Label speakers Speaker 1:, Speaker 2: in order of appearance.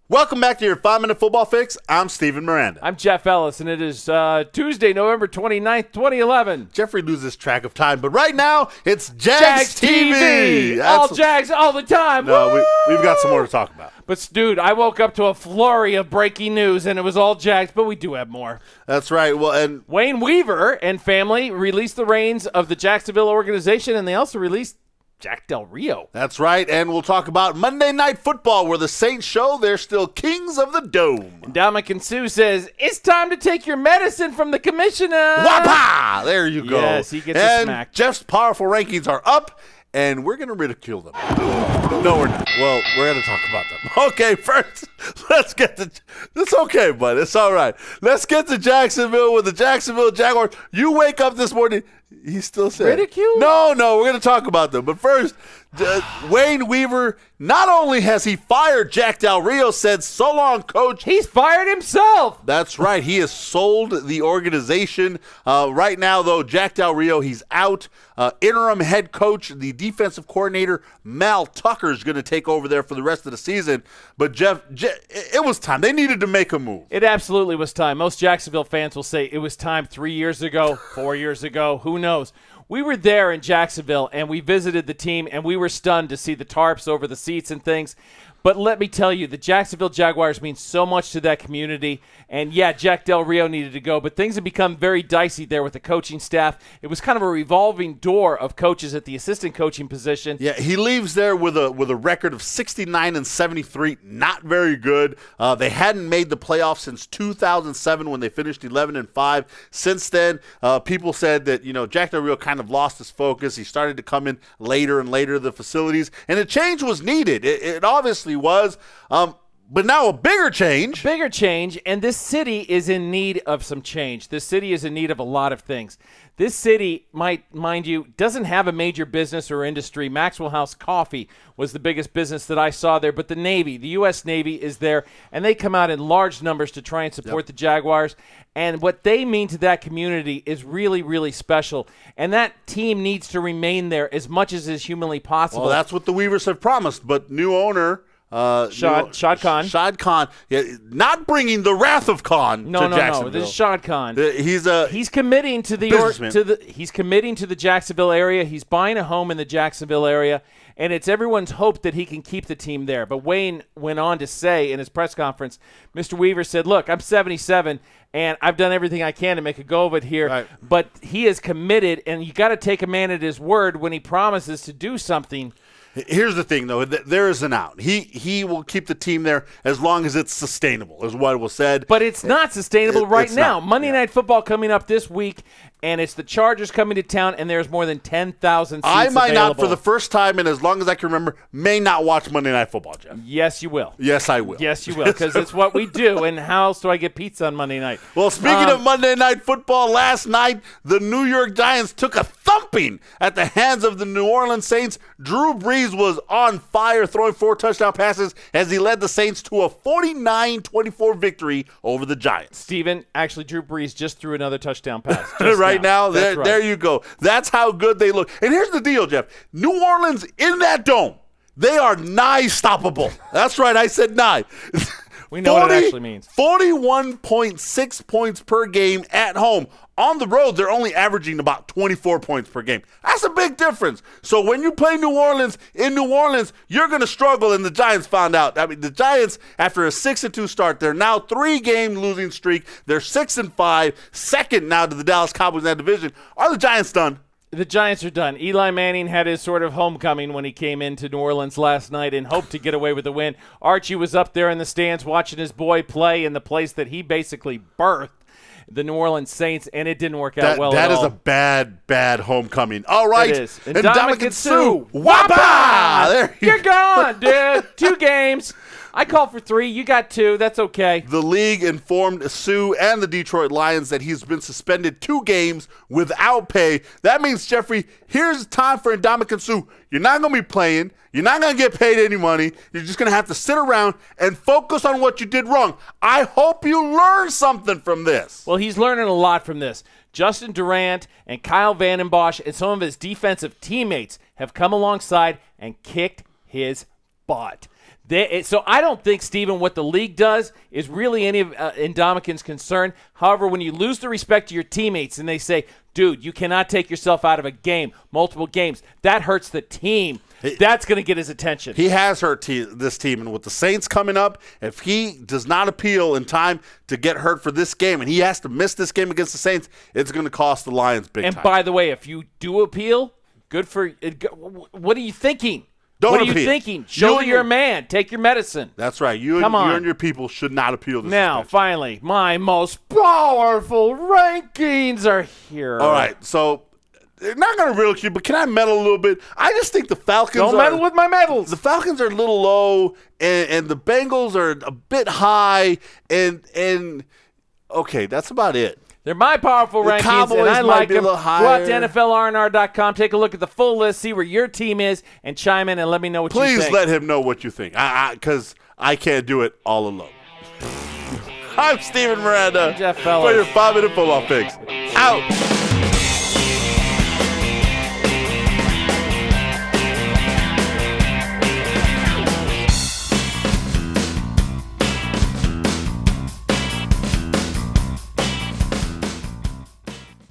Speaker 1: Welcome back to your 5-Minute Football Fix. I'm Steven Miranda.
Speaker 2: I'm Jeff Ellis, and it is Tuesday, November 29th, 2011.
Speaker 1: Jeffrey loses track of time, but right now, it's Jags TV.
Speaker 2: All Jags, all the time.
Speaker 1: No, we've got some more to talk about.
Speaker 2: But, dude, I woke up to a flurry of breaking news, and it was all Jags, but we do have more.
Speaker 1: That's right. Well, and
Speaker 2: Wayne Weaver and family released the reins of the Jacksonville organization, and they also released Jack Del Rio.
Speaker 1: That's right, and we'll talk about Monday Night Football, where the Saints show they're still kings of the dome.
Speaker 2: Ndamukong Suh says, it's time to take your medicine from the commissioner.
Speaker 1: Wapa! There you go.
Speaker 2: Yes, he gets a smack.
Speaker 1: Jeff's powerful rankings are up, and we're going to ridicule them. No, we're not. Well, we're going to talk about them. Okay, first, let's get to – it's okay, bud. It's all right. Let's get to Jacksonville with the Jacksonville Jaguars. You wake up this morning – he still said
Speaker 2: ridicule?
Speaker 1: No, we're going to talk about them. But first, Wayne Weaver, not only has he fired Jack Del Rio, said, so long, coach.
Speaker 2: He's fired himself.
Speaker 1: That's right. He has sold the organization. Right now, though, Jack Del Rio, he's out. Interim head coach, the defensive coordinator, Mel Tucker, is going to take over there for the rest of the season. But, Jeff, it was time. They needed to make a move.
Speaker 2: It absolutely was time. Most Jacksonville fans will say it was time 3 years ago, 4 years ago. Who knows? We were there in Jacksonville, and we visited the team, and we were stunned to see the tarps over the seats and things. But let me tell you, the Jacksonville Jaguars mean so much to that community. And, yeah, Jack Del Rio needed to go, but things have become very dicey there with the coaching staff. It was kind of a revolving door of coaches at the assistant coaching position.
Speaker 1: Yeah, he leaves there with a record of 69-73, not very good. They hadn't made the playoffs since 2007 when they finished 11-5. Since then, people said that, Jack Del Rio kind of lost his focus. He started to come in later and later to the facilities, and a change was needed. It obviously was. But now a bigger change.
Speaker 2: And this city is in need of some change. This city is in need of a lot of things. This city, mind you, doesn't have a major business or industry. Maxwell House Coffee was the biggest business that I saw there, but the Navy, the U.S. Navy is there, and they come out in large numbers to try and support the Jaguars. And what they mean to that community is really, really special. And that team needs to remain there as much as is humanly possible.
Speaker 1: Well, that's what the Weavers have promised, but new owner
Speaker 2: Shahid Khan.
Speaker 1: Yeah, not bringing the wrath of Khan to Jacksonville.
Speaker 2: No, this is Shahid Khan.
Speaker 1: He's
Speaker 2: committing to he's committing to the Jacksonville area. He's buying a home in the Jacksonville area, and it's everyone's hope that he can keep the team there. But Wayne went on to say in his press conference, Mr. Weaver said, "Look, I'm 77 and I've done everything I can to make a go of it here."
Speaker 1: Right.
Speaker 2: But he is committed, and you got to take a man at his word when he promises to do something.
Speaker 1: Here's the thing, though. There is an out. He will keep the team there as long as it's sustainable, is what was said.
Speaker 2: But it's not sustainable right now.
Speaker 1: Not.
Speaker 2: Monday Night Football coming up this week, and it's the Chargers coming to town, and there's more than 10,000 seats
Speaker 1: I might
Speaker 2: available.
Speaker 1: not, for the first time, and as long as I can remember, may not watch Monday Night Football, Jeff.
Speaker 2: Yes, you will.
Speaker 1: Yes, I will.
Speaker 2: Yes, you will, because it's what we do, and how else do I get pizza on Monday night?
Speaker 1: Well, speaking of Monday Night Football, last night, the New York Giants took a thumping at the hands of the New Orleans Saints. Drew Brees was on fire, throwing 4 touchdown passes as he led the Saints to a 49-24 victory over the Giants.
Speaker 2: Steven, actually, Drew Brees just threw another touchdown pass.
Speaker 1: Right now,
Speaker 2: That's right.
Speaker 1: There you go. That's how good they look. And here's the deal, Jeff. New Orleans in that dome, they are nigh stoppable. That's right, I said nigh.
Speaker 2: We know what it actually means.
Speaker 1: 41.6 points per game at home. On the road, they're only averaging about 24 points per game. That's a big difference. So when you play New Orleans, in New Orleans, you're going to struggle, and the Giants found out. I mean, the Giants, after a 6-2 start, they're now 3-game losing streak. They're 6-5, second now to the Dallas Cowboys in that division. Are the Giants done?
Speaker 2: The Giants are done. Eli Manning had his sort of homecoming when he came into New Orleans last night and hoped to get away with the win. Archie was up there in the stands watching his boy play in the place that he basically birthed, the New Orleans Saints, and it didn't work out well at all.
Speaker 1: That is a bad homecoming. All right.
Speaker 2: It is.
Speaker 1: And Ndamukong Suh.
Speaker 2: Wapa! You're gone, dude. 2 games. I called for 3. You got 2. That's okay.
Speaker 1: The league informed Suh and the Detroit Lions that he's been suspended 2 games without pay. That means, Jeffrey, here's time for Ndamukong Suh. You're not going to be playing. You're not going to get paid any money. You're just going to have to sit around and focus on what you did wrong. I hope you learn something from this.
Speaker 2: Well, he's learning a lot from this. Justin Durant and Kyle Vanden Bosch and some of his defensive teammates have come alongside and kicked his butt. So I don't think, Steven, what the league does is really any of Ndamukong's concern. However, when you lose the respect of your teammates and they say, dude, you cannot take yourself out of a game, multiple games, that hurts the team. That's going to get his attention.
Speaker 1: He has hurt this team, and with the Saints coming up, if he does not appeal in time to get hurt for this game, and he has to miss this game against the Saints, it's going to cost the Lions big time.
Speaker 2: And by the way, if you do appeal, good for – what are you thinking?
Speaker 1: What
Speaker 2: are you thinking? Show you're a man. Take your medicine.
Speaker 1: That's right. You and your people should not appeal this
Speaker 2: Now,
Speaker 1: suspension.
Speaker 2: finally, my most powerful rankings are here.
Speaker 1: All right, so they're not going to ridicule you, but can I meddle a little bit? I just think the Falcons
Speaker 2: Don't meddle with my medals.
Speaker 1: The Falcons are a little low, and the Bengals are a bit high, and okay, that's about it.
Speaker 2: They're my powerful rankings,
Speaker 1: Cowboys
Speaker 2: and I like them. Go out to
Speaker 1: higher.
Speaker 2: NFLRNR.com, take a look at the full list, see where your team is, and chime in and let me know what you think.
Speaker 1: Please let him know what you think, because I can't do it all alone. I'm Steven Miranda
Speaker 2: Jeff
Speaker 1: for
Speaker 2: Fellows.
Speaker 1: your 5-minute football fix. Out.